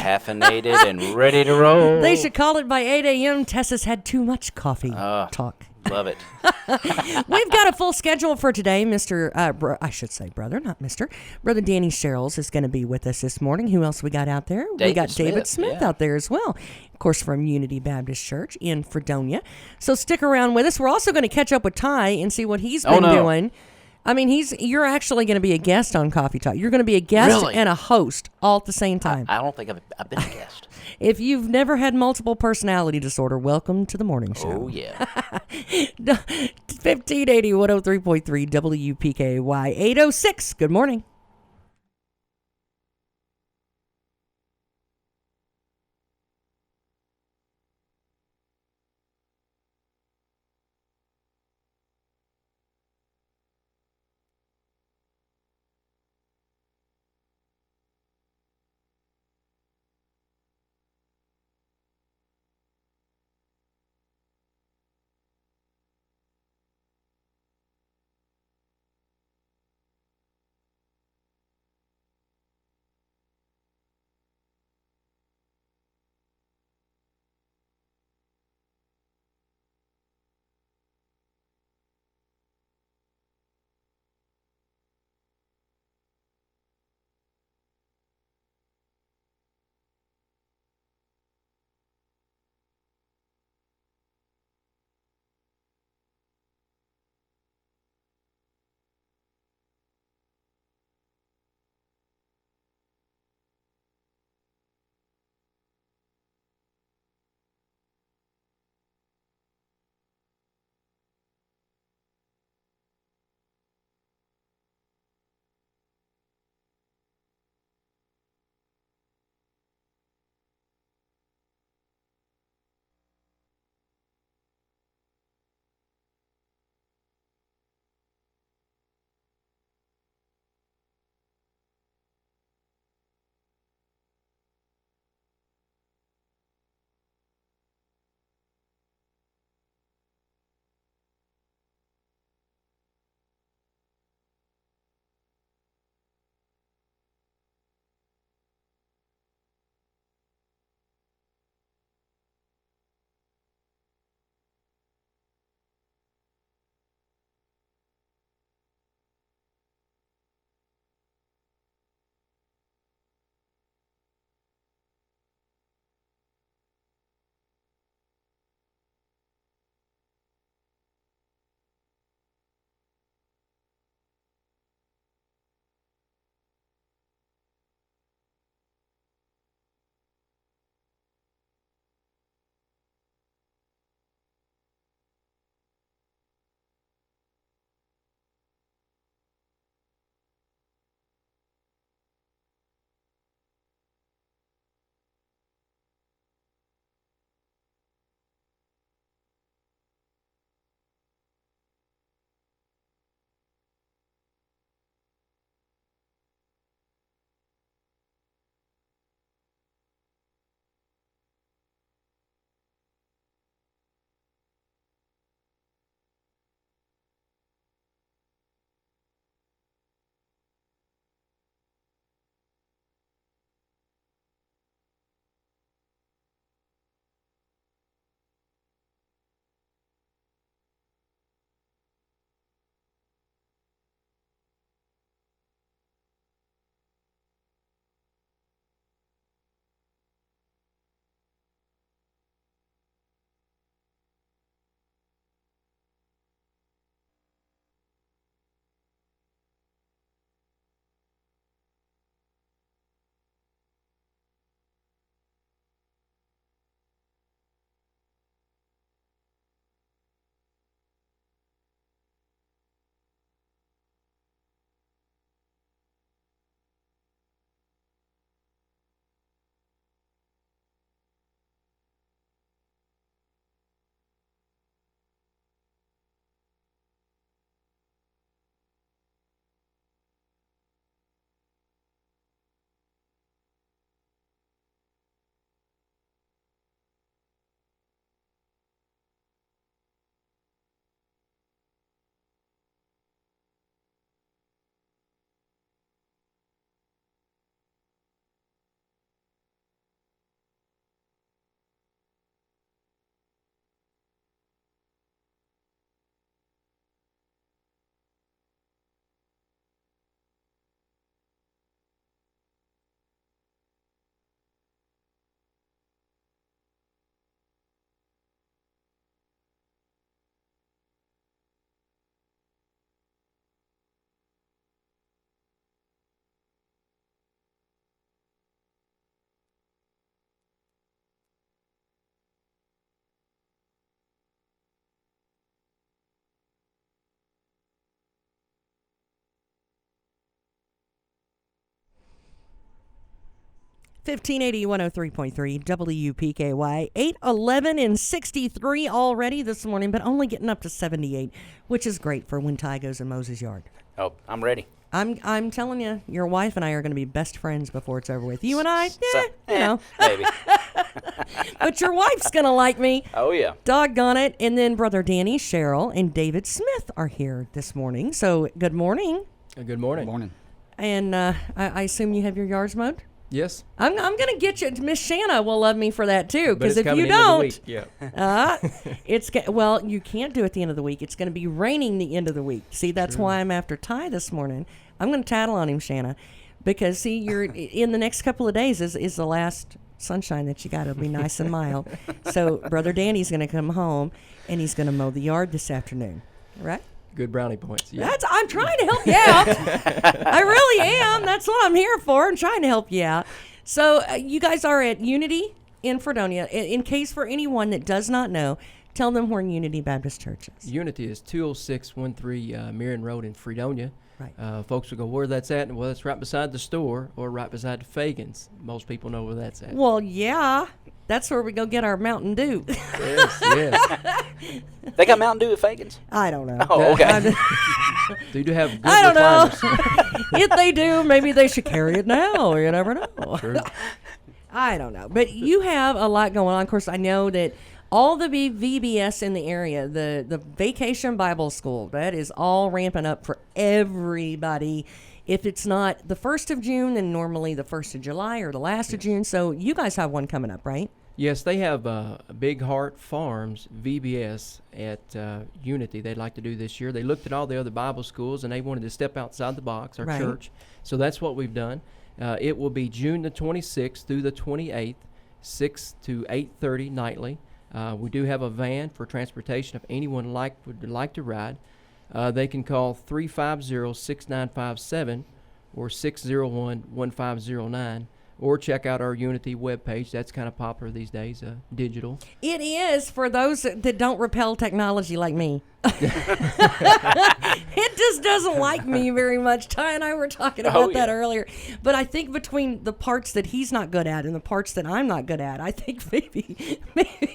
caffeinated and ready to roll. They should call it by 8 a.m. Tessa's had too much coffee talk. Love it. We've got a full schedule for today. I should say brother, not Mr. Brother Danny Sherrills is going to be with us this morning. Who else we got out there? We got David Smith out there as well. Of course, from Unity Baptist Church in Fredonia. So stick around with us. We're also going to catch up with Ty and see what he's been doing. I mean, you're actually going to be a guest on Coffee Talk. You're going to be a guest and a host all at the same time. I don't think I've been a guest. If you've never had multiple personality disorder, welcome to the morning show. Oh, yeah. 1580 103.3 WPKY 806. Good morning. 1580 103.3 WPKY, 8:11 and 63 already this morning, but only getting up to 78, which is great for when Ty goes in Moses' yard. Oh, I'm ready. I'm telling you, your wife and I are going to be best friends before it's over with. You and I, Maybe. But your wife's going to like me. Oh, yeah. Doggone it. And then Brother Danny, Sherrill, and David Smith are here this morning. So, good morning. Good morning. Good morning. And I assume you have your yards mowed? Yes. I'm going to get you. Miss Shanna will love me for that, too. Because if you coming don't, into the week. Yeah. well, you can't do it at the end of the week. It's going to be raining the end of the week. See, that's why I'm after Ty this morning. I'm going to tattle on him, Shanna, because, see, you're in the next couple of days is the last sunshine that you got. It'll be nice and mild. So Brother Danny's going to come home, and he's going to mow the yard this afternoon, right? Good brownie points. Yeah. I'm trying to help you out. I really am. That's what I'm here for. I'm trying to help you out. So you guys are at Unity in Fredonia. In case for anyone that does not know, tell them where Unity Baptist Church is. Unity is 20613 Marion Road in Fredonia. Right. Folks will go, where that's at? Well, it's right beside the store or right beside the Fagans. Most people know where that's at. Well, yeah. That's where we go get our Mountain Dew. Yes. They got Mountain Dew at Fagans? I don't know. Oh, okay. They do have good I don't know. recliners. If they do, maybe they should carry it now. You never know. True. I don't know. But you have a lot going on. Of course, I know that all the VBS in the area, the Vacation Bible School, that is all ramping up for everybody. If it's not the 1st of June, then normally the 1st of July or the last of June. So you guys have one coming up, right? Yes, they have Big Heart Farms VBS at Unity they'd like to do this year. They looked at all the other Bible schools, and they wanted to step outside the box, our Right. church. So that's what we've done. It will be June the 26th through the 28th, 6 to 8:30 nightly. We do have a van for transportation if anyone would like to ride. They can call 350-6957 or 601-1509, or check out our Unity webpage. That's kind of popular these days, digital. It is for those that don't repel technology like me. It just doesn't like me very much. Ty and I were talking about that earlier. But I think between the parts that he's not good at and the parts that I'm not good at, I think maybe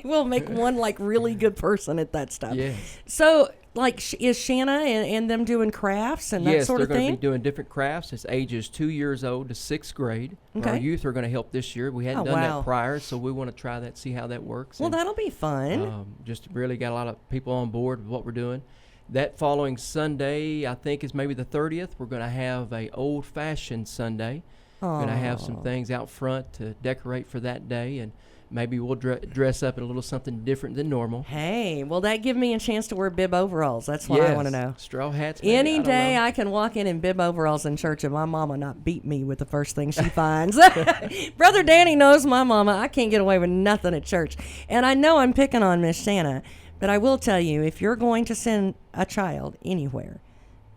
we'll make one like really good person at that stuff. Yes. So like is Shanna and them doing crafts and that sort of they're going thing? to be doing different crafts. It's ages 2 years old to 6th grade. Okay. Our youth are going to help this year. We hadn't done wow. that prior, so we want to try that, see how that works. Well, And, that'll be fun. just really got a lot of people on board with what we're doing. That following Sunday, I think is maybe the 30th, we're going to have a old-fashioned Sunday. We're going to have some things out front to decorate for that day, and maybe we'll dress up in a little something different than normal. Hey, will that give me a chance to wear bib overalls? That's what I want to know. Straw hats. Maybe. Any I don't day know. I can walk in bib overalls in church and my mama not beat me with the first thing she finds. Brother Danny knows my mama. I can't get away with nothing at church. And I know I'm picking on Miss Shanna, but I will tell you, if you're going to send a child anywhere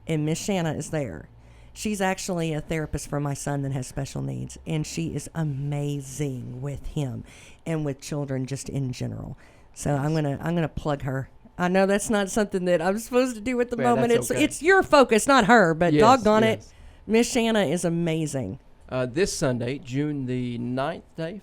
and Miss Shanna is there, she's actually a therapist for my son that has special needs, and she is amazing with him and with children just in general. So I'm gonna plug her. I know that's not something that I'm supposed to do at the moment. that's okay. It's your focus, not her. But Yes, doggone it, yes. Miss Shanna is amazing. This Sunday, June the 9th, Dave,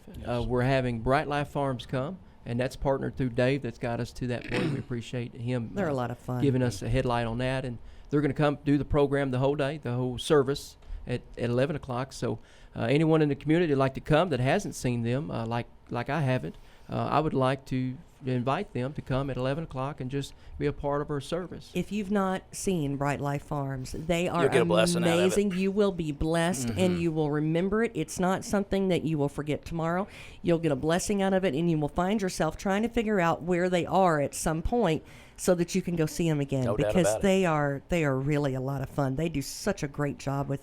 we're having Bright Life Farms come, and that's partnered through Dave that's got us to that point. We appreciate him They're a lot of fun. giving us a headlight on that. And they're going to come do the program the whole day, the whole service at 11 o'clock. So anyone in the community that'd like to come that hasn't seen them, like I haven't, I would like to invite them to come at 11 o'clock and just be a part of our service. If you've not seen Bright Life Farms, they are You'll get a blessing out of it. amazing. You will be blessed and you will remember it. It's not something that you will forget tomorrow. You'll get a blessing out of it, and you will find yourself trying to figure out where they are at some point so that you can go see them again, No doubt because about it. they are really a lot of fun. They do such a great job with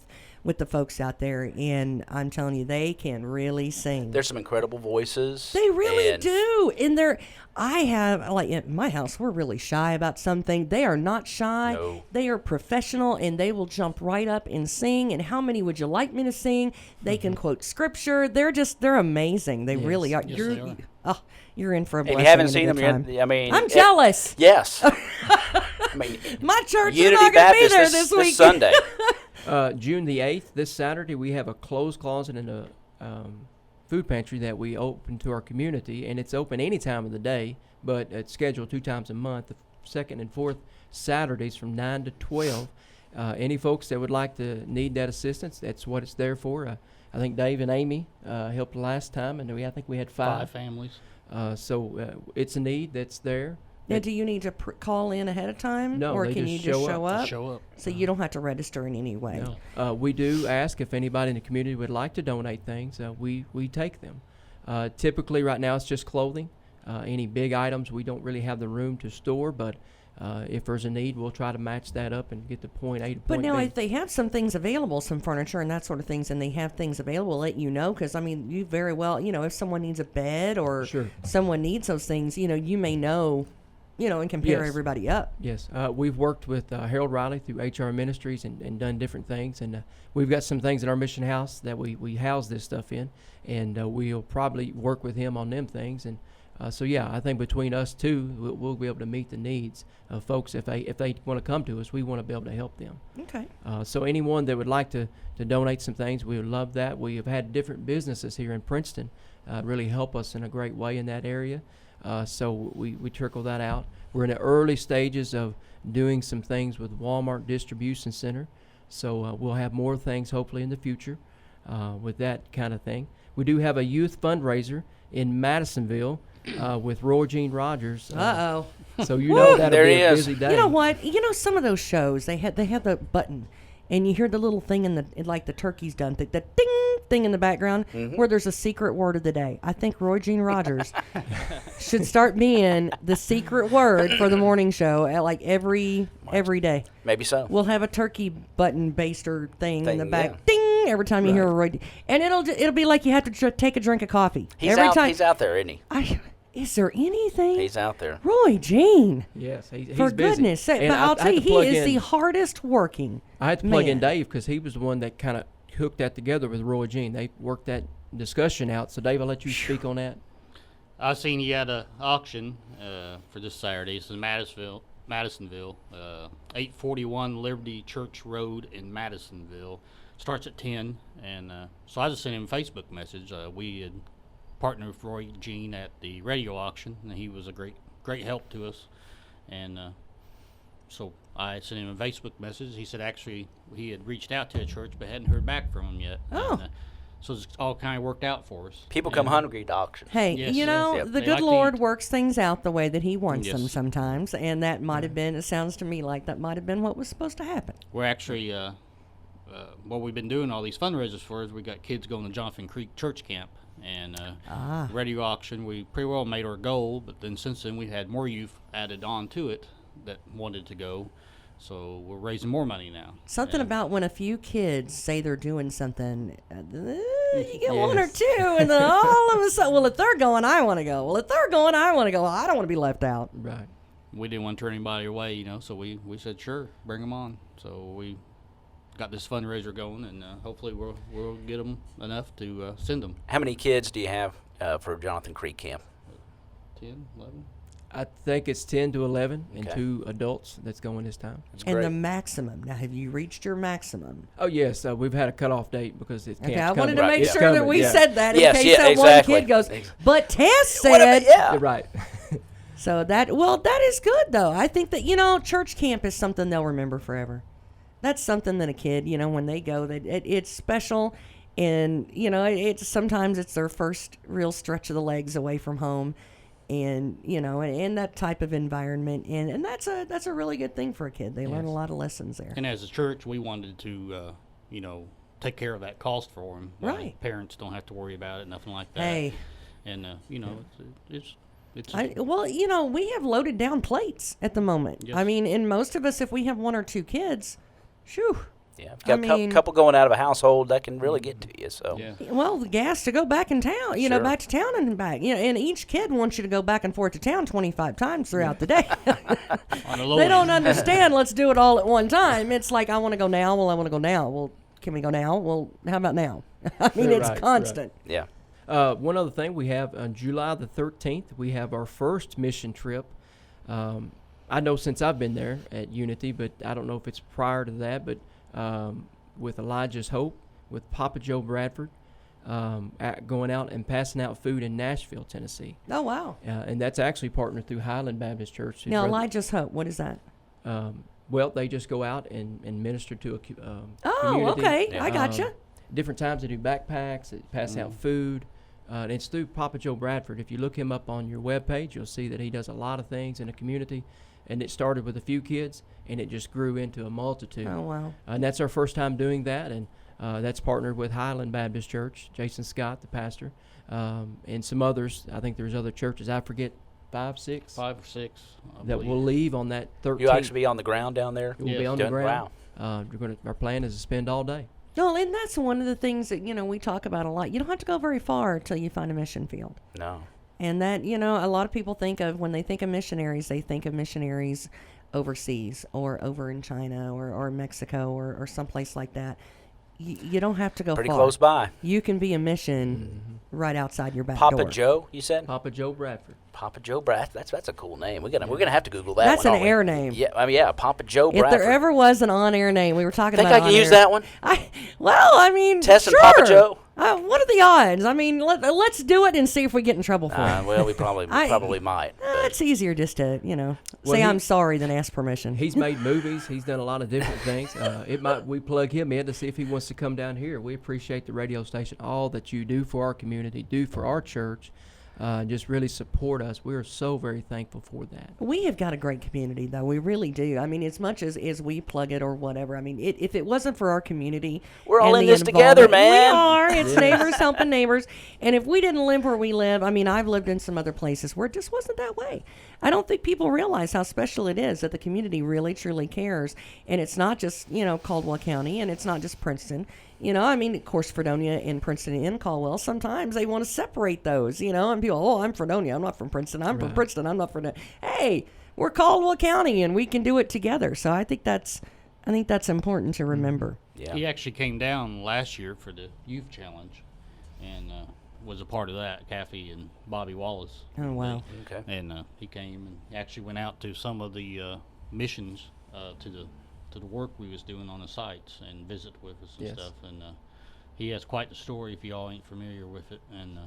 the folks out there, and I'm telling you, they can really sing. There's some incredible voices. They really and do. And I have, like in my house, we're really shy about something. They are not shy. No. They are professional, and they will jump right up and sing. And how many would you like me to sing? They can quote scripture. They're amazing. They really are. Yes, they are. You're in for a If blessing. you haven't and a seen good them, time. I mean, I'm jealous. Yes. I mean, My church is Unity not going to be Baptist there this week. Sunday. June the 8th, this Saturday, we have a clothes closet and a food pantry that we open to our community, and it's open any time of the day, but it's scheduled 2 times a month, the second and fourth Saturdays from 9 to 12. Any folks that would like to need that assistance, that's what it's there for. I think Dave and Amy helped last time, and I think we had 5 families. So it's a need that's there. Now, do you need to call in ahead of time? No, or they can just you just show show up. up? Show up. So you don't have to register in any way. No. We do ask if anybody in the community would like to donate things. We take them. Typically, right now, it's just clothing. Any big items, we don't really have the room to store, but if there's a need, we'll try to match that up and get to point A to But point now, B. if they have some things available, some furniture and that sort of things, and they have things available, let you know. Because, I mean, you very well, if someone needs a bed or Sure. someone needs those things, you may know, and compare Yes. everybody up. Yes, we've worked with Harold Riley through HR Ministries and done different things, and we've got some things in our mission house that we house this stuff in, and we'll probably work with him on them things, and so yeah, I think between us two, we'll be able to meet the needs of folks. If they want to come to us, we want to be able to help them. Okay. So anyone that would like to donate some things, we would love that. We have had different businesses here in Princeton really help us in a great way in that area. So we trickle that out. We're in the early stages of doing some things with Walmart Distribution Center. So we'll have more things hopefully in the future with that kind of thing. We do have a youth fundraiser in Madisonville with Roy Gene Rogers. Uh-oh. So that'll There be he a is. busy day. You know what? Some of those shows, they had the button, and you hear the little thing like the turkey's done, the ding thing in the background, where there's a secret word of the day. I think Roy Gene Rogers should start being the secret word for the morning show at like every day. Maybe so. We'll have a turkey button baster thing in the back, yeah. ding, every time you hear a Roy, and it'll be like you have to take a drink of coffee He's every out. time. He's out there, isn't he? Is there anything? He's out there. Roy Gene. Yes, he's For busy. goodness sake. And But I'll I tell had you, to he plug is in- the hardest working. I had to plug in man. Dave because he was the one that kind of hooked that together with Roy Gene. They worked that discussion out. So, Dave, I'll let you speak on that. I seen you had an auction for this Saturday. It's in Madisonville, 841 Liberty Church Road in Madisonville. Starts at 10, and so I just sent him a Facebook message. We had partnered with Roy Gene at the radio auction, and he was a great help to us. And so I sent him a Facebook message. He said actually he had reached out to a church but hadn't heard back from him yet. Oh. And, so it's all kind of worked out for us. People come And- hungry to auctions. Hey, Yes, yes. the They good like to Lord eat. works things out the way that He wants Yes. them sometimes, and that might have been. It sounds to me like that might have been what was supposed to happen. We're actually, what we've been doing all these fundraisers for is we got kids going to Johnson Creek Church Camp. And radio auction, we pretty well made our goal, but then since then we had more youth added on to it that wanted to go. So we're raising more money now. Something And about when a few kids say they're doing something, you get one or Yes. two, and then all of a sudden, well, if they're going, I want to go. Well, if they're going, I want to go. I don't want to be left out. Right. we didn't want to turn anybody away, so we said, sure, bring them on. So we got this fundraiser going, and hopefully we'll get them enough to send them. How many kids do you have for Jonathan Creek Camp? 10, 11? I think it's 10 to 11 and Okay. 2 adults that's going this time. That's And great. the maximum. Now, have you reached your maximum? Oh, yes. We've had a cutoff date because it's Okay, camp's I wanted to coming. Right, make yeah. sure that Coming, we yeah. said that in Yes, case yeah, that exactly. one kid goes, Ex- but Tess What said. about- yeah. You're right. So that is good though. I think that church camp is something they'll remember forever. That's something that a kid, when they go, it's special, and it's sometimes it's their first real stretch of the legs away from home, and in that type of environment, and that's a really good thing for a kid. They learn a Yes. lot of lessons there. And as a church, we wanted to, take care of that cost for them. Right. Parents don't have to worry about it, nothing like that. Hey, And, it's we have loaded down plates at the moment. Yes. I mean, and most of us, if we have one or two kids, shoo. Yeah, if I you got a mean- couple going out of a household, that can really get to you. So yeah. Well, the gas to go back in town, Sure. back to town and back. And each kid wants you to go back and forth to town 25 times throughout the day. On the low They end. don't understand, let's do it all at one time. It's like, I want to go now. Well, I want to go now. Well, can we go now? Well, how about now? I mean, it's Right, constant. yeah, One other thing, we have on July the 13th, we have our first mission trip. I know since I've been there at Unity, but I don't know if it's prior to that, but with Elijah's Hope, with Papa Joe Bradford. going out and passing out food in Nashville, Tennessee. Oh, wow. And that's actually partnered through Highland Baptist Church. Now, Elijah's Hope, what is that? Well, they just go out and minister to a Oh, community. okay. I gotcha. Different times they do backpacks, they pass out food. And it's through Papa Joe Bradford. If you look him up on your webpage, you'll see that he does a lot of things in the community. And it started with a few kids, and it just grew into a multitude. Oh, wow. And that's our first time doing that, and that's partnered with Highland Baptist Church, Jason Scott, the pastor, and some others. I think there's other churches. I forget, 5, 6? 5 or 6. That will leave on that 13th. You actually be on the ground down there? We'll be on the ground. Wow. Our plan is to spend all day. No, and that's one of the things that, we talk about a lot. You don't have to go very far until you find a mission field. No. And that, a lot of people think of, when they think of missionaries, they think of missionaries overseas or over in China or Mexico or someplace like that. You don't have to go Pretty far. close by. You can be a mission right outside your back Papa door. Joe, you said? Papa Joe Bradford. Papa Joe Bradford. That's a cool name. We're gonna have to Google that. That's one, an aren't we? air name. Yeah, Papa Joe If Bradford. there ever was an on-air name, we were talking Think about I can use on-air. that one? Tess and sure. Papa Joe? What are the odds? Let's do it and see if we get in trouble for it. Well, we probably might. But It's easier just to, Well, say I'm sorry than ask permission. He's made movies. He's done a lot of different things. We plug him in to see if he wants to come down here. We appreciate the radio station, all that you do for our community, do for our church. Just really support us. We are so very thankful for that. We have got a great community, though. We really do. As much as we plug it or whatever. If it wasn't for our community, we're all and in the this together, involvement- man. We are. It's neighbors helping neighbors. And if we didn't live where we live, I've lived in some other places where it just wasn't that way. I don't think people realize how special it is that the community really, truly cares. And it's not just, Caldwell County, and it's not just Princeton. Of course, Fredonia and Princeton and Caldwell, sometimes they want to separate those, and people, I'm Fredonia, I'm not from Princeton, I'm from Princeton, I'm not from, hey, we're Caldwell County, and we can do it together. So I think that's important to remember. Yeah. He actually came down last year for the Youth Challenge and was a part of that, Kathy and Bobby Wallace. Oh, wow. Okay. And he came and actually went out to some of the missions to the work we was doing on the sites and visit with us and stuff. And he has quite the story if y'all ain't familiar with it. And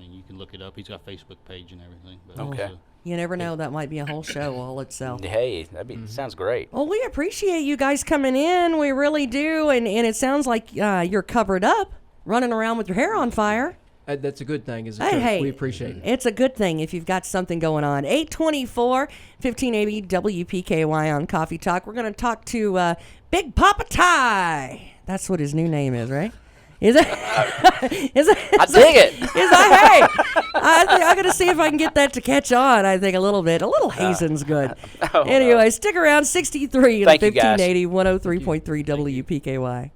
you can look it up. He's got a Facebook page and everything. But Okay. You never know. That might be a whole show all itself. Hey, sounds great. Well, we appreciate you guys coming in. We really do. And it sounds like you're covered up, running around with your hair on fire. That's a good thing. Hey, we appreciate it. It's a good thing if you've got something going on. 824, 1580 WPKY on Coffee Talk. We're going to talk to Big Papa Ty. That's what his new name is, right? Is it? I dig it. Hey, I got to see if I can get that to catch on. I think a little bit. A little hazing's good. Anyway, stick around. 63 and Thank you, guys. 1580, 103.3 WPKY.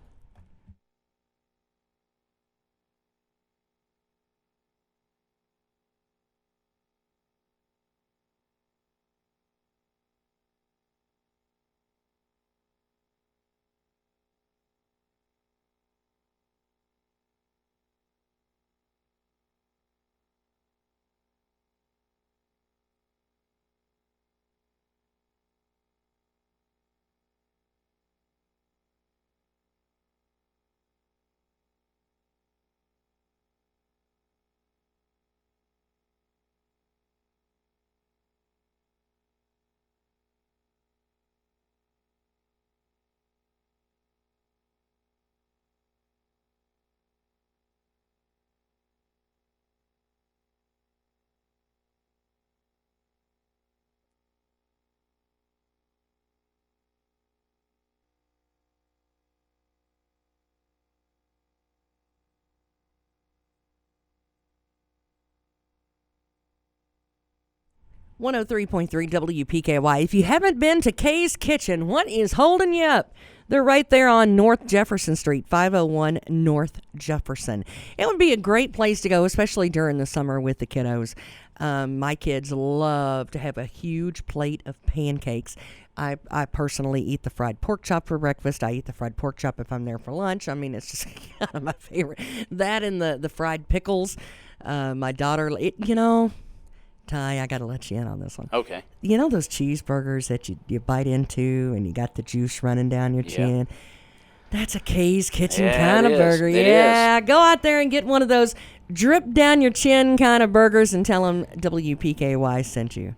.3 WPKY. If you haven't been to Kay's Kitchen, what is holding you up? They're right there on North Jefferson Street, 501 North Jefferson. It would be a great place to go, especially during the summer with the kiddos. My kids love to have a huge plate of pancakes. I personally eat the fried pork chop for breakfast. I eat the fried pork chop if I'm there for lunch. It's just kind of my favorite. That and the fried pickles. My daughter, Ty, I got to let you in on this one. Okay. You know those cheeseburgers that you bite into and you got the juice running down your chin? That's a Kay's Kitchen Yeah, kind it of is. burger. It Yeah, go out there and get one of those drip down your chin kind of burgers and tell them WPKY sent you.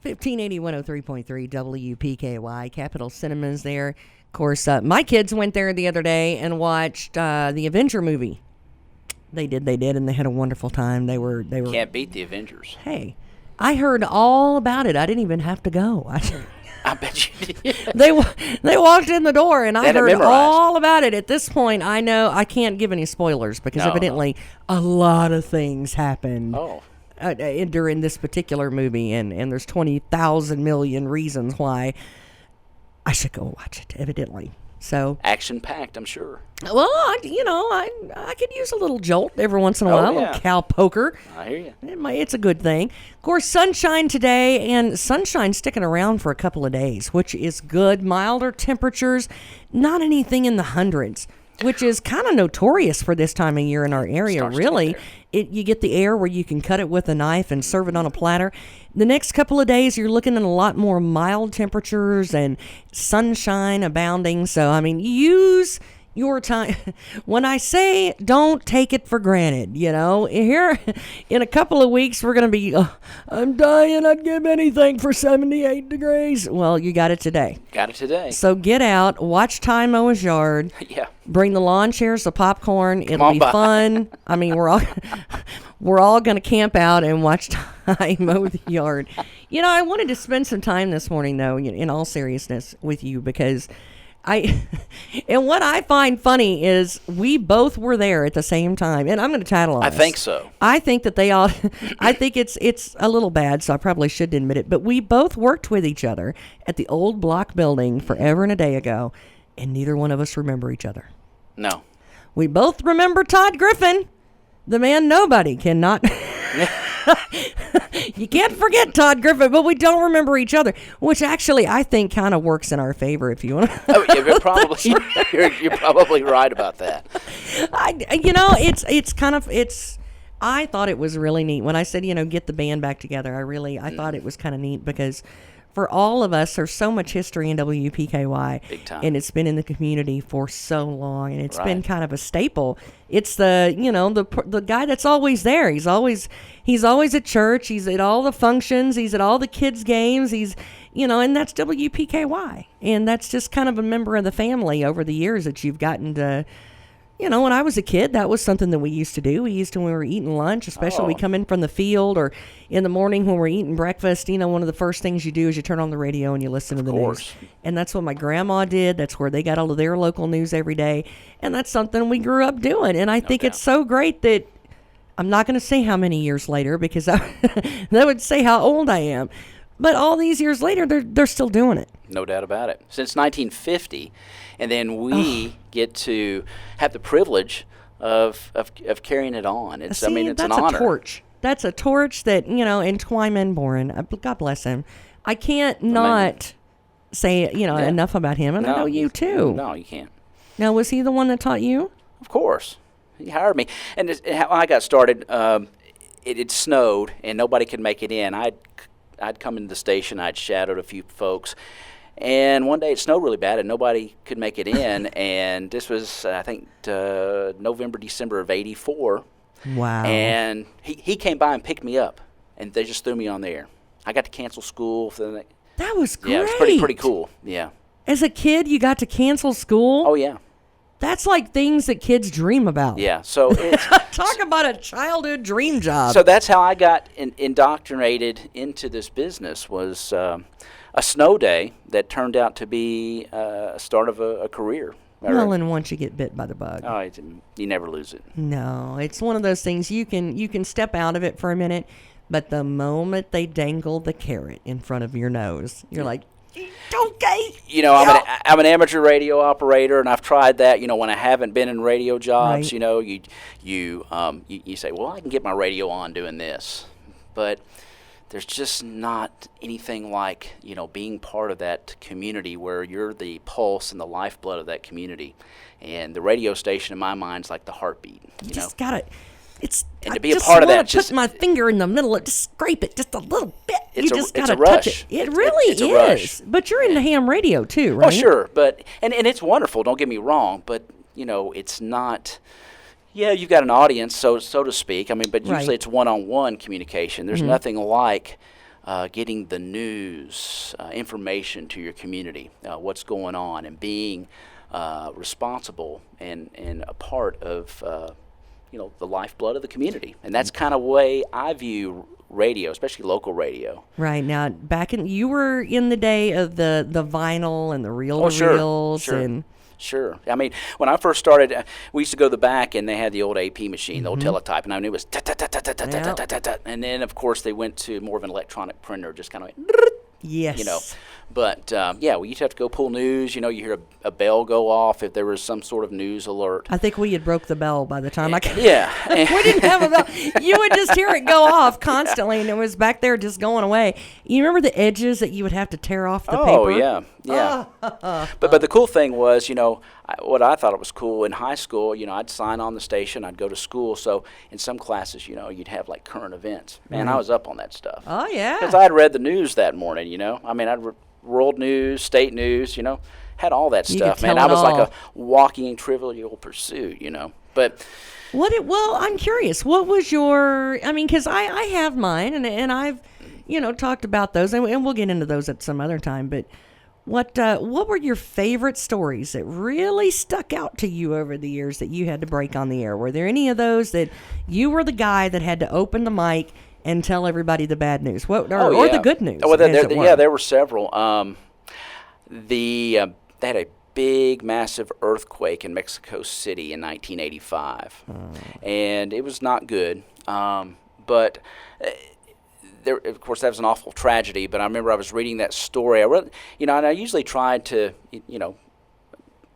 Fifteen 103.3 WPKY, Capital Cinemas there. Of course, my kids went there the other day and watched the Avenger movie. They did, and they had a wonderful time. They were. Can't beat the Avengers. Hey, I heard all about it. I didn't even have to go. I bet you did. They walked in the door, and I Had it heard memorized. all about it. At this point, I know I can't give any spoilers because No, evidently a lot of things happened. Oh. During this particular movie, and there's 20,000 million reasons why I should go watch it, evidently. So Action-packed, I'm sure. well, I could use a little jolt every once in a Oh, while, a yeah. little cow poker. I hear you. It's a good thing. Of course, sunshine today, and sunshine sticking around for a couple of days, which is good. Milder temperatures, not anything in the hundreds, which is kind of notorious for this time of year in our area, Starts to get really. there. You get the air where you can cut it with a knife and serve it on a platter. The next couple of days, you're looking at a lot more mild temperatures and sunshine abounding. So, I mean, use your time. When I say don't take it for granted, here in a couple of weeks, we're going to be, I'm dying. I'd give anything for 78 degrees. Well, you got it today. Got it today. So get out, watch Ty mow his yard. Yeah. Bring the lawn chairs, the popcorn. It'll on be by. fun. I mean, we're all going to camp out and watch Ty mow the yard. I wanted to spend some time this morning, though, in all seriousness, with you because and what I find funny is we both were there at the same time, and I'm going to tattle on I this. think so. I think that they all. I think it's a little bad, so I probably shouldn't admit it. But we both worked with each other at the old block building forever and a day ago, and neither one of us remember each other. No. We both remember Todd Griffin, the man nobody cannot. You can't forget Todd Griffin, but we don't remember each other, which actually I think kind of works in our favor if you want to. Oh, yeah, you're probably right about that. I thought it was really neat when I said, get the band back together. I thought it was kind of neat because for all of us, there's so much history in WPKY. Big time. And it's been in the community for so long, and it's been Right. kind of a staple. It's the guy that's always there. He's always at church. He's at all the functions. He's at all the kids' games. And that's WPKY. And that's just kind of a member of the family over the years that you've gotten to. When I was a kid, that was something that we used to do. When we were eating lunch, especially we come in from the field or in the morning when we're eating breakfast, one of the first things you do is you turn on the radio and you listen to the news. And that's what my grandma did. That's where they got all of their local news every day. And that's something we grew up doing. And I think it's so great that I'm not going to say how many years later because that would say how old I am. But all these years later, they're still doing it. No doubt about it. Since 1950, and then we get to have the privilege of carrying it on. It's See, it's that's an honor. a torch. That's a torch that, and Twyman Boren, God bless him. I can't not say, enough about him, and I know you too. No, you can't. Now, was he the one that taught you? Of course. He hired me. And how I got started, it snowed, and nobody could make it in. I'd come into the station. I'd shadowed a few folks. And one day it snowed really bad and nobody could make it in. And this was, I think, November, December of '84. Wow. And he came by and picked me up. And they just threw me on the air. I got to cancel school. That was great. Yeah, it was pretty cool. Yeah. As a kid, you got to cancel school? Oh, yeah. That's like things that kids dream about. Yeah. So it's, talk about a childhood dream job. So that's how I got indoctrinated into this business was a snow day that turned out to be a start of a career. Well, and once you get bit by the bug. Oh, you never lose it. No, it's one of those things you can step out of it for a minute, but the moment they dangle the carrot in front of your nose, you're like, okay. You know, I'm an amateur radio operator, and I've tried that. You know, when I haven't been in radio jobs, right. you know, you say, well, I can get my radio on doing this, but there's just not anything like, you know, being part of that community where you're the pulse and the lifeblood of that community, and the radio station in my mind is like the heartbeat. You just gotta. And to be a part of that, just put my finger in the middle of, just scrape it just a little bit. You just gotta it's a touch rush. it. It really it's a rush. is. But you're into ham radio too, right? Oh, sure, but and it's wonderful. Don't get me wrong, but you know, it's not. Yeah, you've got an audience, so to speak. I mean, but usually it's one-on-one communication. There's nothing like getting the news, information to your community, what's going on, and being responsible and a part of you know, the lifeblood of the community. And that's kind of the way I view radio, especially local radio. Right. Now, you were in the day of the vinyl and the reel-to-reels. Sure. I mean, when I first started, we used to go to the back, and they had the old AP machine, the old teletype, and I knew it was and then, of course, they went to more of an electronic printer, just kind of like, yes. You know. But, yeah, we used to have to go pull news. You know, you hear a bell go off if there was some sort of news alert. I think we had broke the bell by the time I came. Yeah. We didn't have a bell. You would just hear it go off constantly, and it was back there just going away. You remember the edges that you would have to tear off the paper? Oh, yeah. But the cool thing was, you know, what I thought it was cool in high school, you know, I'd sign on the station, I'd go to school. So in some classes, you know, you'd have like current events. Man, I was up on that stuff. Oh, yeah. Because I had read the news that morning, you know. I mean, I'd world news, state news, you know, had all that stuff. Man, I was like a walking Trivial Pursuit, you know. But well, I'm curious. What was your? I mean, because I have mine, and I've, you know, talked about those, and we'll get into those at some other time. But what were your favorite stories that really stuck out to you over the years that you had to break on the air? Were there any of those that you were the guy that had to open the mic and tell everybody the bad news, or the good news? Well, there were several. They had a big, massive earthquake in Mexico City in 1985, and it was not good. But of course, that was an awful tragedy. But I remember I was reading that story. And I usually tried to, you know,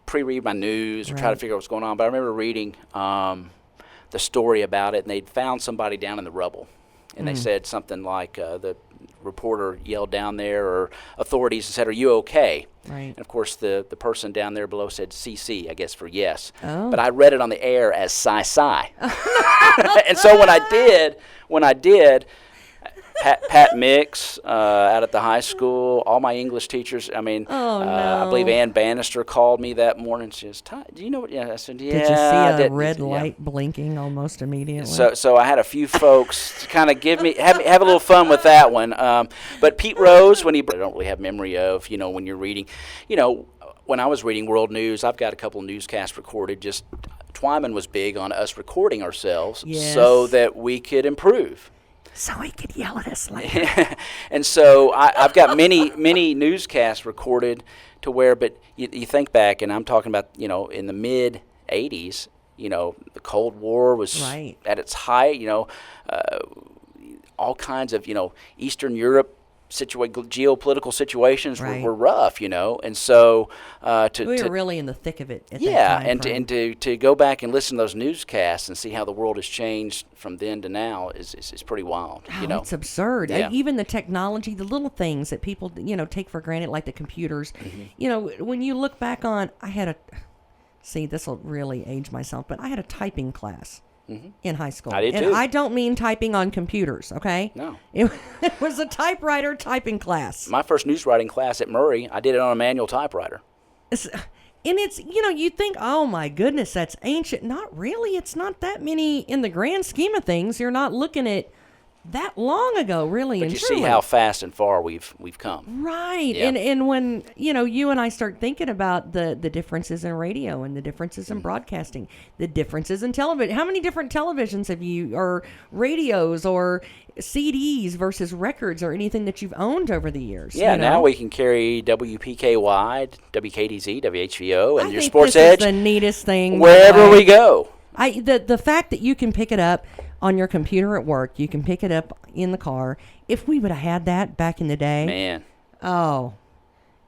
pre-read my news or try to figure out what's going on. But I remember reading the story about it, and they'd found somebody down in the rubble. And they said something like, the reporter yelled down there, or authorities and said, "Are you okay?" Right. And of course, the person down there below said CC, I guess, for yes. Oh. But I read it on the air as Psy. And so when I did, Pat Mix out at the high school, all my English teachers. I mean, I believe Ann Bannister called me that morning. She says, "Do you know what?" Yeah, I said, "Yeah." Did you see a red light blinking almost immediately? So I had a few folks to kind of have a little fun with that one. But Pete Rose, I don't really have memory of. You know, when you're reading, you know, when I was reading World News, I've got a couple of newscasts recorded. Just Twyman was big on us recording ourselves so that we could improve. So he could yell at us later. And so I've got many newscasts recorded to where, but you think back, and I'm talking about, you know, in the mid 80s, you know, the Cold War was at its height, you know, all kinds of, you know, Eastern Europe geopolitical situations were rough, you know, and so we were really in the thick of it at that time. And to go back and listen to those newscasts and see how the world has changed from then to now is pretty wild. Oh, you know, it's absurd. Yeah. Even the technology, the little things that people, you know, take for granted, like the computers. You know, when you look back on, this will really age myself, but I had a typing class in high school. I did and too. I don't mean typing on computers, okay? No. It was a typewriter typing class. My first news writing class at Murray, I did it on a manual typewriter. And it's, you think, oh my goodness, that's ancient. Not really. It's not that many in the grand scheme of things. You're not looking at that long ago, really. But you see how fast and far we've come. Right. Yeah. And when, you and I start thinking about the differences in radio and the differences in broadcasting, the differences in television. How many different televisions have you, or radios, or CDs versus records, or anything that you've owned over the years? Yeah, now we can carry WPKY, WKDZ, WHVO, and I your think Sports this Edge is the neatest thing. wherever we go. The fact that you can pick it up on your computer at work, you can pick it up in the car. If we would have had that back in the day, Man. oh,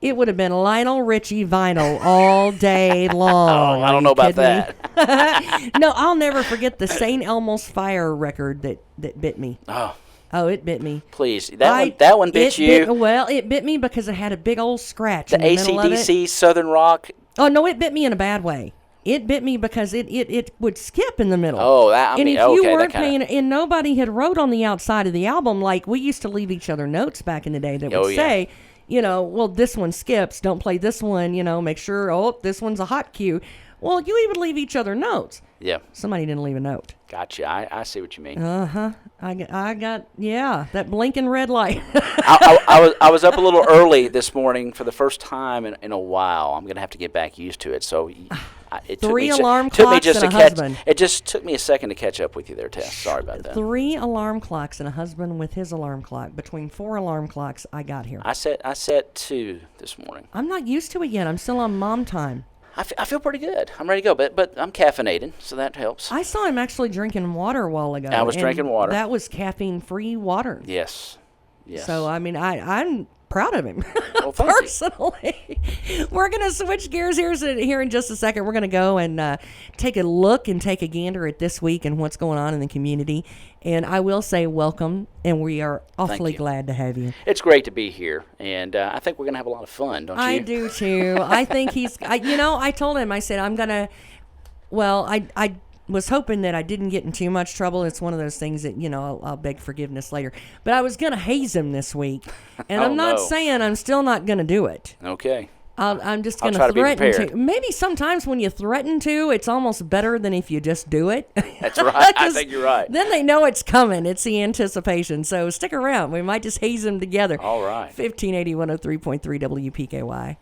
it would have been Lionel Richie vinyl all day long. Oh, I don't know about that. No, I'll never forget the St. Elmo's Fire record that bit me. Oh, it bit me. Please, that one bit you. It bit me because it had a big old scratch The in the middle of it. AC/DC Southern Rock. Oh no, it bit me in a bad way. It bit me because it would skip in the middle. Oh, if you weren't paying, and nobody had wrote on the outside of the album, like we used to leave each other notes back in the day that would say, well, this one skips, don't play this one, make sure, this one's a hot cue. Well, you even leave each other notes. Yeah. Somebody didn't leave a note. Gotcha. I see what you mean. I got that blinking red light. I was up a little early this morning for the first time in a while. I'm gonna have to get back used to it. So it took Three me alarm took me clocks just and to a catch. husband. It just took me a second to catch up with you there, Tess. Sorry about that. 3 alarm clocks and a husband with his alarm clock. Between 4 alarm clocks, I got here. I set 2 this morning. I'm not used to it yet. I'm still on mom time. I feel pretty good. I'm ready to go, but I'm caffeinated, so that helps. I saw him actually drinking water a while ago. I was drinking water. That was caffeine-free water. Yes. So, I'm proud of him. Well, thank personally. We're going to switch gears here in just a second. We're going to go and take a look and take a gander at this week and what's going on in the community. And I will say welcome, and we are awfully glad to have you. It's great to be here, and I think we're going to have a lot of fun, don't you? I do, too. I think I told him, I said, I'm going to, I was hoping that I didn't get in too much trouble. It's one of those things that, I'll beg forgiveness later. But I was going to haze him this week. And I'm not saying I'm still not going to do it. Okay. I'm just going to threaten to. Maybe sometimes when you threaten to, it's almost better than if you just do it. That's right. I think you're right. Then they know it's coming. It's the anticipation. So stick around. We might just haze them together. All right. 1580 103.3 WPKY.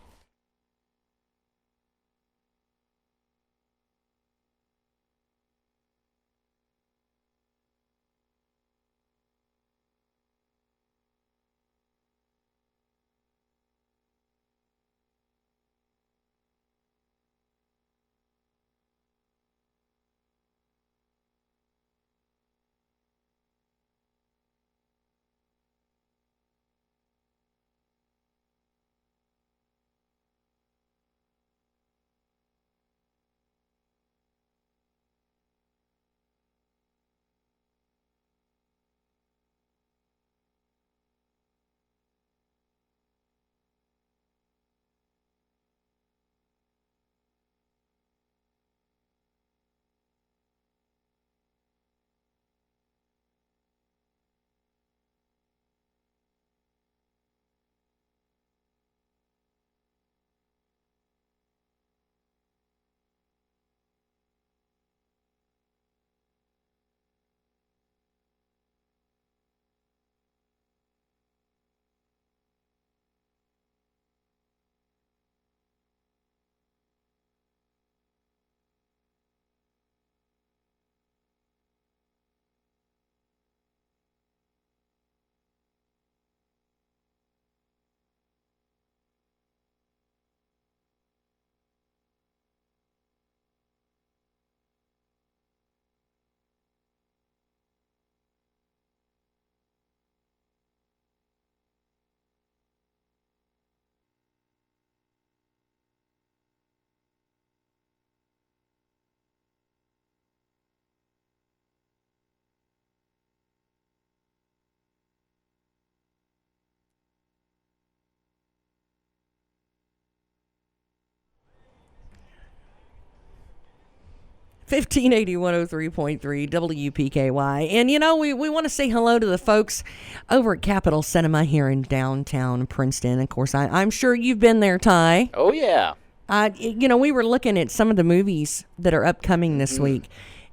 1580 103.3 WPKY. And, we want to say hello to the folks over at Capitol Cinema here in downtown Princeton. Of course, I'm sure you've been there, Ty. Oh, yeah. We were looking at some of the movies that are upcoming this week.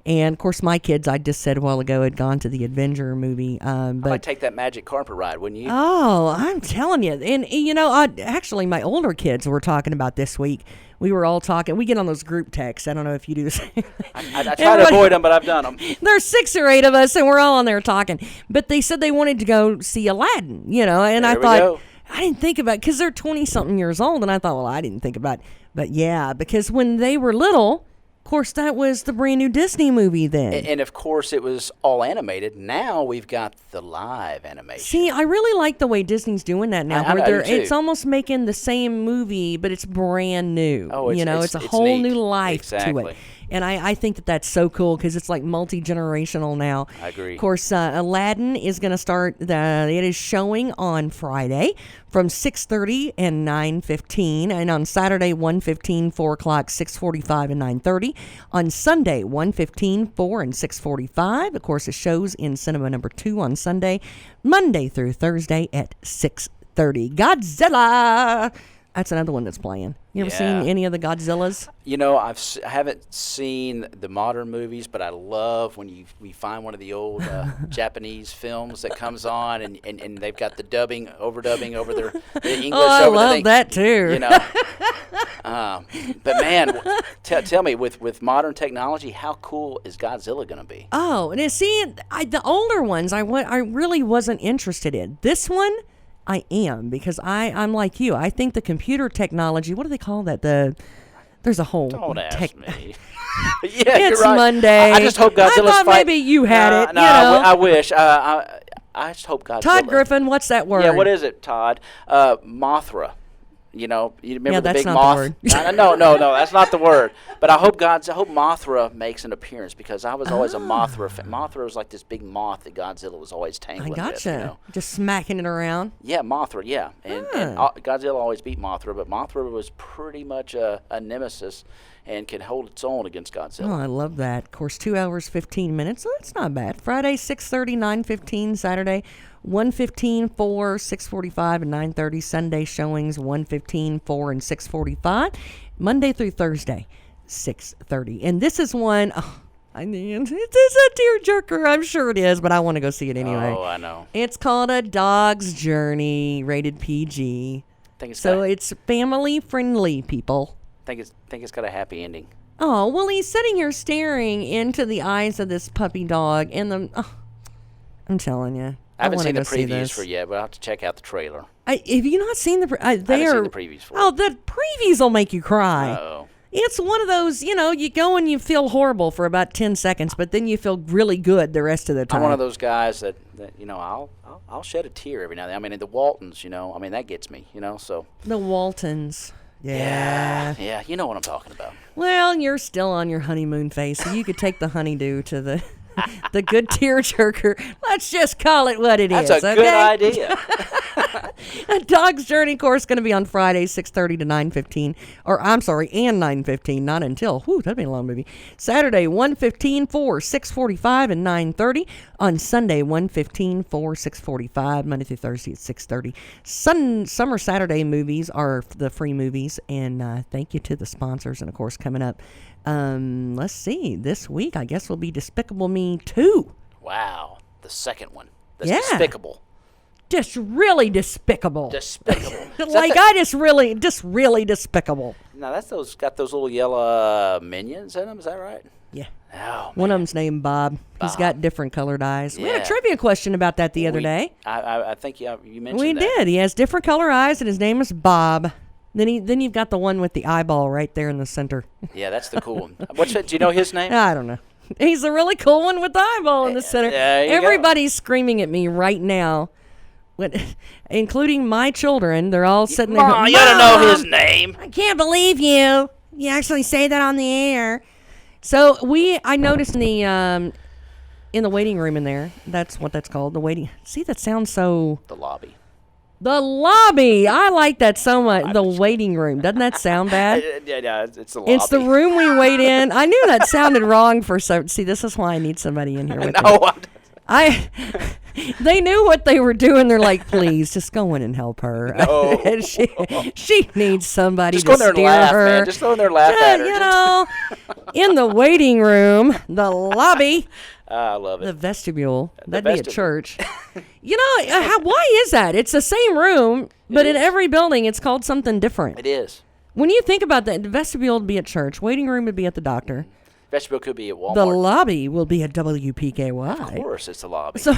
And, of course, my kids, I just said a while ago, had gone to the Avengers movie. But I might take that magic carpet ride, wouldn't you? Oh, I'm telling you. And, actually, my older kids were talking about this week. We were all talking. We get on those group texts. I don't know if you do the same. I try to avoid them, but I've done them. There's 6 or 8 of us, and we're all on there talking. But they said they wanted to go see Aladdin, and I thought, I didn't think about it, because they're 20-something years old, and I thought, well, I didn't think about it. But, yeah, because when they were little, of course, that was the brand new Disney movie then. And of course, it was all animated. Now we've got the live animation. See, I really like the way Disney's doing that now. I do too. It's almost making the same movie, but it's brand new. Oh, it's a whole neat. new life Exactly. to it. And I think that that's so cool because it's like multi-generational now. I agree. Of course, Aladdin is going to start. It is showing on Friday from 6:30 and 9:15, and on Saturday 1:15, 4 o'clock, 6:45, and 9:30. On Sunday 1:15, 4 and 6:45. Of course, it shows in Cinema Number 2 on Sunday, Monday through Thursday at 6:30. Godzilla. That's another one that's playing. You ever seen any of the Godzillas? I haven't seen the modern movies, but I love when we find one of the old Japanese films that comes on, and they've got the overdubbing over the English. I love that too. But man, tell me, with modern technology, how cool is Godzilla going to be? Oh, and see, the older ones, I really wasn't interested in. This one, I am, because I'm like you. I think the computer technology, what do they call that? There's a whole Don't ask me. It's you're right. Monday. I just hope Godzilla's I thought maybe you had it. No, I wish. I just hope Godzilla. Todd Griffin, what's that word? Yeah, what is it, Todd? Mothra. You remember the that's big not moth? the word. No, that's not the word. But I hope Mothra makes an appearance, because I was always a Mothra fan. Mothra was like this big moth that Godzilla was always tangling with. Gotcha. Just smacking it around. Yeah, Mothra, yeah. And Godzilla always beat Mothra, but Mothra was pretty much a nemesis and can hold its own against Godzilla. Oh, I love that. Of course, 2 hours, 15 minutes, so that's not bad. Friday, 6:30, 9:15. Saturday, 1:15, 4, 6:45, and 9:30. Sunday showings, 1:15, 4, and 6:45. Monday through Thursday, 6:30. And this is one, it's a tearjerker. I'm sure it is, but I want to go see it anyway. Oh, I know. It's called A Dog's Journey, rated PG. It's family friendly, people. Think it's got a happy ending. Oh, well, he's sitting here staring into the eyes of this puppy dog, and I'm telling you. I haven't seen the previews for yet, but I'll have to check out the trailer. Have you not seen the? I haven't seen the previews for it. Oh, the previews will make you cry. Uh-oh. It's one of those, you go and you feel horrible for about 10 seconds, but then you feel really good the rest of the time. I'm one of those guys that I'll shed a tear every now and then. I mean, the Waltons, that gets me, so. The Waltons. Yeah, you know what I'm talking about. Well, you're still on your honeymoon phase, so you could take the honeydew to the good tearjerker. Let's just call it what it is. That's a good idea. A Dog's Journey course going to be on Friday, 6:30 to 9:15. And 9:15, not until. Whew, that'd be a long movie. Saturday, 1:15, 4, 6:45, and 9:30. On Sunday, 1:15, 4, 6:45. Monday through Thursday at 6:30. Summer Saturday movies are the free movies, and thank you to the sponsors. And of course, coming up, let's see, this week I guess will be Despicable Me 2. Wow, the second one. That's Despicable. Just really despicable. Despicable. Just really despicable. Now that's got those little yellow minions in them. Is that right? Yeah. Oh, one of them's named Bob. He's got different colored eyes. We had a trivia question about that the other day. I think you mentioned we that. did. He has different color eyes, and his name is Bob. Then you've got the one with the eyeball right there in the center. Yeah, that's the cool one. Do you know his name? I don't know. He's a really cool one with the eyeball in the center. Everybody's screaming at me right now. Including my children, they're all sitting there. Mom, you don't know his name. I can't believe you. You actually say that on the air. So I noticed in the waiting room in there. That's what that's called. The waiting. See, that sounds so. The lobby. The lobby. I like that so much. The waiting room. Doesn't that sound bad? Yeah, it's the lobby. It's the room we wait in. I knew that sounded wrong for some. See, this is why I need somebody in here with me. They knew what they were doing. They're like, please, just go in and help her. No. she needs somebody just to go in there and steer laugh, her. man. Just go in there and laugh at her. You know, in the waiting room, the lobby. I love it. The vestibule. The That'd be a church. You know, why is that? It's the same room, but in every building, it's called something different. It is. When you think about that, the vestibule would be at church. Waiting room would be at the doctor. Vestibule could be at Walmart. The lobby will be at WPKY. Of course, it's the lobby. So,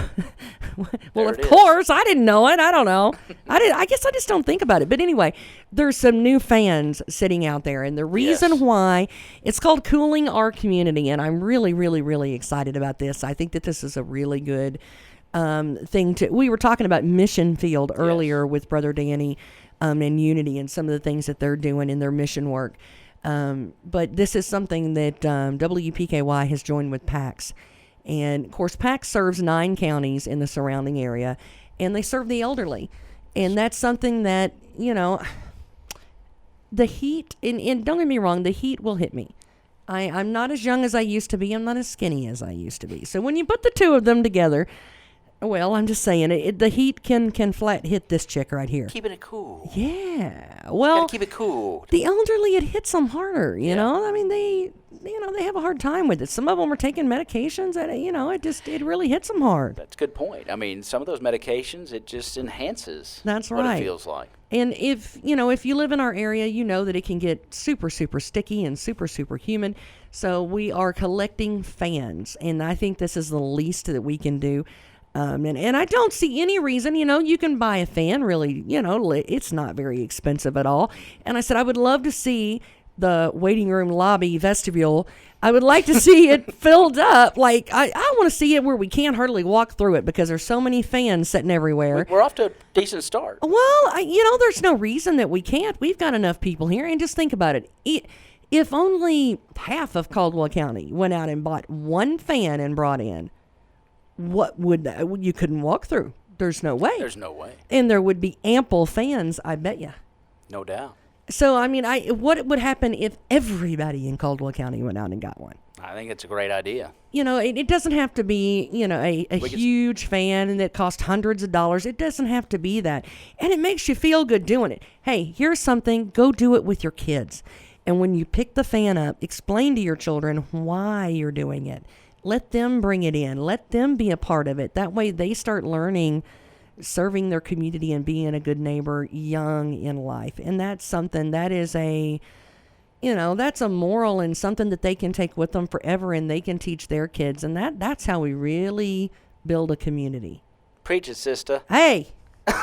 well, of course, I didn't know it. I don't know. I guess I just don't think about it. But anyway, there's some new fans sitting out there, and the reason why it's called Cooling Our Community, and I'm really, really, really excited about this. I think that this is a really good thing to. We were talking about Mission Field earlier with Brother Danny and Unity and some of the things that they're doing in their mission work. But this is something that WPKY has joined with PAX. And, of course, PAX serves 9 counties in the surrounding area, and they serve the elderly. And that's something that, you know, the heat, and don't get me wrong, the heat will hit me. I'm not as young as I used to be. I'm not as skinny as I used to be. So when you put the two of them together, well, I'm just saying, the heat can flat hit this chick right here. Keeping it cool. Yeah. Well, gotta keep it cool. The elderly, it hits them harder, you know? I mean, they have a hard time with it. Some of them are taking medications that, it really hits them hard. That's a good point. I mean, some of those medications, it just enhances That's what right. it feels like. And if you live in our area, you know that it can get super, super sticky and super, super humid. So we are collecting fans, and I think this is the least that we can do. And I don't see any reason, you can buy a fan really, it's not very expensive at all. And I said, I would love to see the waiting room lobby vestibule. I would like to see it filled up. Like, I want to see it where we can't hardly walk through it because there's so many fans sitting everywhere. We're off to a decent start. Well, there's no reason that we can't. We've got enough people here. And just think about it. If only half of Caldwell County went out and bought one fan and brought in, what would you couldn't walk through? There's no way. There's no way. And there would be ample fans, I bet you. No doubt. So, I mean, what would happen if everybody in Caldwell County went out and got one? I think it's a great idea. It doesn't have to be, a huge fan and that costs hundreds of dollars. It doesn't have to be that. And it makes you feel good doing it. Hey, here's something. Go do it with your kids. And when you pick the fan up, explain to your children why you're doing it. Let them bring it in. Let them be a part of it. That way they start learning, serving their community and being a good neighbor young in life. And that's something that is that's a moral and something that they can take with them forever and they can teach their kids. And that's how we really build a community. Preach it, sister. Hey,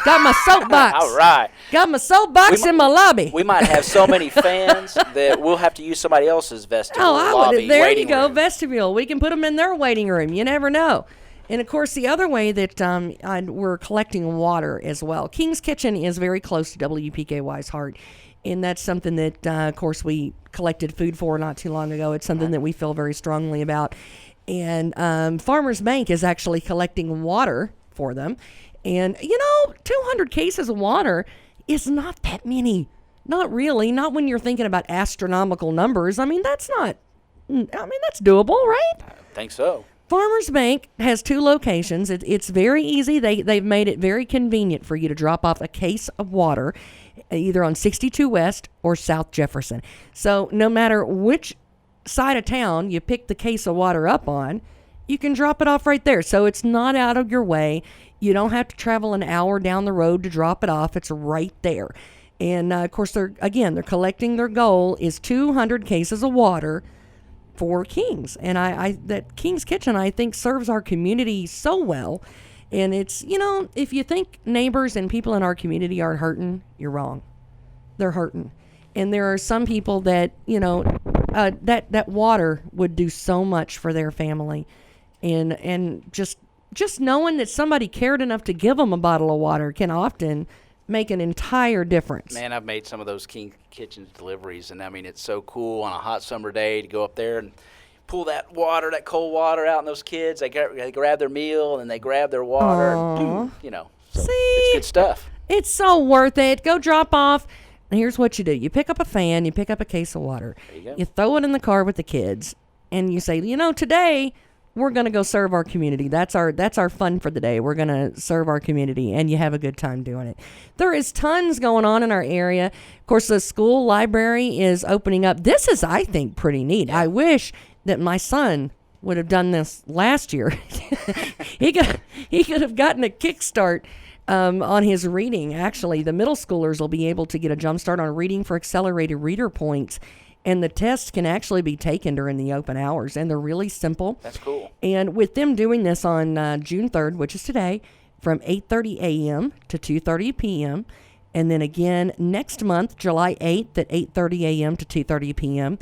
got my soapbox. All right. Got my soapbox in my lobby. We might have so many fans that we'll have to use somebody else's vestibule lobby. There you go, room. Vestibule. We can put them in their waiting room. You never know. And, of course, the other way that we're collecting water as well. King's Kitchen is very close to WPKY's heart. And that's something that, of course, we collected food for not too long ago. It's something that we feel very strongly about. And Farmers Bank is actually collecting water for them. And, 200 cases of water is not that many. Not really. Not when you're thinking about astronomical numbers. I mean, that's doable, right? I think so. Farmers Bank has 2 locations. It's very easy. They've made it very convenient for you to drop off a case of water either on 62 West or South Jefferson. So no matter which side of town you pick the case of water up on, you can drop it off right there. So it's not out of your way. You don't have to travel an hour down the road to drop it off. It's right there. And, of course, they're collecting. Their goal is 200 cases of water for King's. And that King's Kitchen, I think, serves our community so well. And it's, if you think neighbors and people in our community aren't hurting, you're wrong. They're hurting. And there are some people that, that water would do so much for their family. And just knowing that somebody cared enough to give them a bottle of water can often make an entire difference. Man, I've made some of those King Kitchen deliveries, and I mean, it's so cool on a hot summer day to go up there and pull that cold water out, and those kids, they grab their meal and they grab their water. And, so See? it's good stuff. It's so worth it. Go drop off. And here's what you do. You pick up a fan. You pick up a case of water. There you go. You throw it in the car with the kids. And you say, today we're going to go serve our community. That's our fun for the day. We're going to serve our community. And you have a good time doing it. There is tons going on in our area. Of course, the school library is opening up. This is, I think, pretty neat. Yeah. I wish that my son would have done this last year. He could have gotten a kickstart on his reading. Actually, the middle schoolers will be able to get a jump start on reading for accelerated reader points, and the tests can actually be taken during the open hours, and they're really simple. That's cool. And with them doing this on June 3rd, which is today, from 8:30 a.m. to 2:30 p.m., and then again next month, July 8th at 8:30 a.m. to 2:30 p.m.,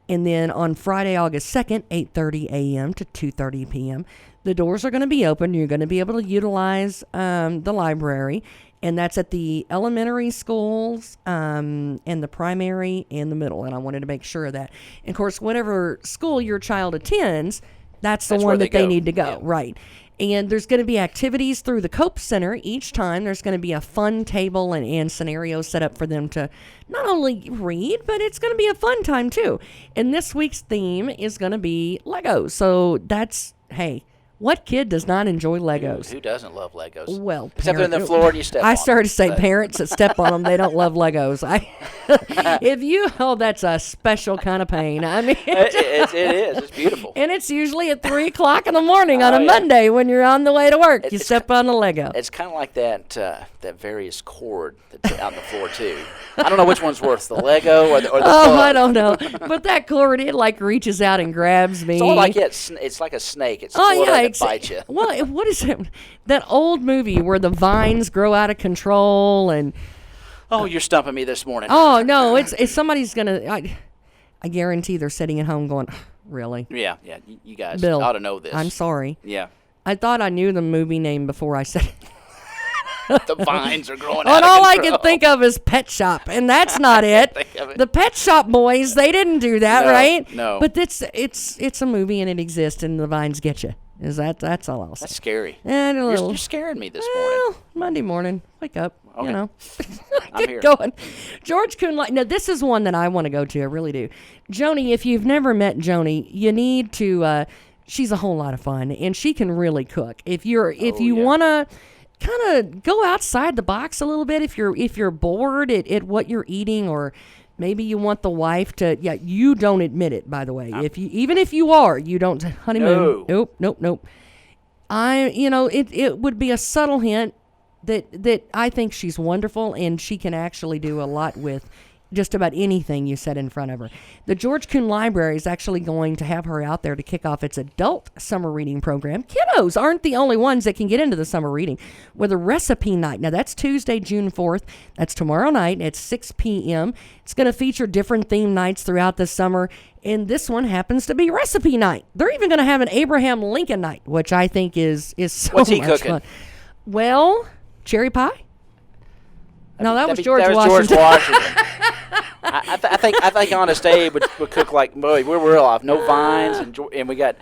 and then on Friday, August 2nd, 8:30 a.m. to 2:30 p.m., the doors are going to be open. You're going to be able to utilize the library, and that's at the elementary schools and the primary and the middle. And I wanted to make sure of that. And, of course, whatever school your child attends, that's the one that they need to go. Yeah. Right. And there's going to be activities through the Cope Center each time. There's going to be a fun table and scenarios set up for them to not only read, but it's going to be a fun time too. And this week's theme is going to be Legos. So that's, hey, what kid does not enjoy Legos? Who doesn't love Legos? Well, except they're in the floor and you step on I them. started to say parents that step on them, they don't love Legos. That's a special kind of pain. I mean, It is. It's beautiful. and it's usually at 3 o'clock in the morning on Oh, a yeah. Monday when you're on the way to work. You It's step on a Lego. It's kind of like that various cord that's out on the floor too. I don't know which one's worse, the Lego or the Oh, plug. I don't know. But that cord, it like reaches out and grabs me. It's all like it's like a snake. It's Oh, Florida yeah. that bites you. Well, what is it? That old movie where the vines grow out of control and... Oh, you're stumping me this morning. Oh, no. It's somebody's going to... I guarantee they're sitting at home going, really? Yeah. You guys Bill, ought to know this. I'm sorry. Yeah. I thought I knew the movie name before I said it. The vines are growing out And of all I control. could think of is Pet Shop, and that's not it. think of it. The Pet Shop Boys, they didn't do that, No, right? no. But it's a movie and it exists, and the vines get you. That's all I'll say. That's scary. And a little. You're scaring me this morning. Well, Monday morning, wake up. Okay. You know, I'm get here. going. George Kuhn. Now this is one that I want to go to. I really do. Joni, if you've never met Joni, you need to. She's a whole lot of fun, and she can really cook. If you yeah. want to kind of go outside the box a little bit, if you're bored at what you're eating, or maybe you want the wife to. Yeah, you don't admit it, by the way. Even if you are, you don't. Honeymoon. No. Nope. It would be a subtle hint that I think she's wonderful, and she can actually do a lot with just about anything you set in front of her. The George Kuhn Library is actually going to have her out there to kick off its adult summer reading program. Kiddos aren't the only ones that can get into the summer reading with a recipe night. Now, that's Tuesday, June 4th. That's tomorrow night at 6 p.m. It's going to feature different theme nights throughout the summer, and this one happens to be recipe night. They're even going to have an Abraham Lincoln night, which I think is so What's he much cooking? fun. Well, cherry pie? No, that was George Washington. Washington. I think Honest Abe would cook like, boy, we're real off. No vines, and we've got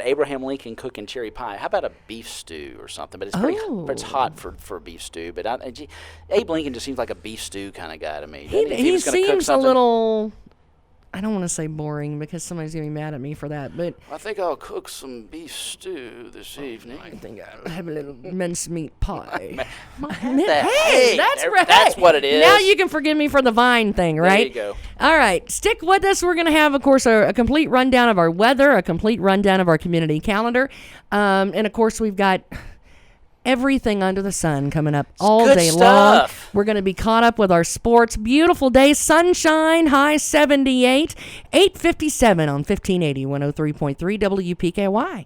Abraham Lincoln cooking cherry pie. How about a beef stew or something? But it's hot for a beef stew. But Abe Lincoln just seems like a beef stew kind of guy to me. He was gonna cook seems a something, little, I don't want to say boring because somebody's going to be mad at me for that, but I think I'll cook some beef stew this evening. I think I'll have a little mincemeat pie. Hey, That's right. That's what it is. Now you can forgive me for the vine thing, right? There you go. All right. Stick with us. We're going to have, of course, a complete rundown of our weather, a complete rundown of our community calendar. And, of course, we've got everything under the sun coming up all good day long. stuff. We're going to be caught up with our sports. Beautiful day, sunshine, high 78, 8:57 on 1580, 103.3 WPKY.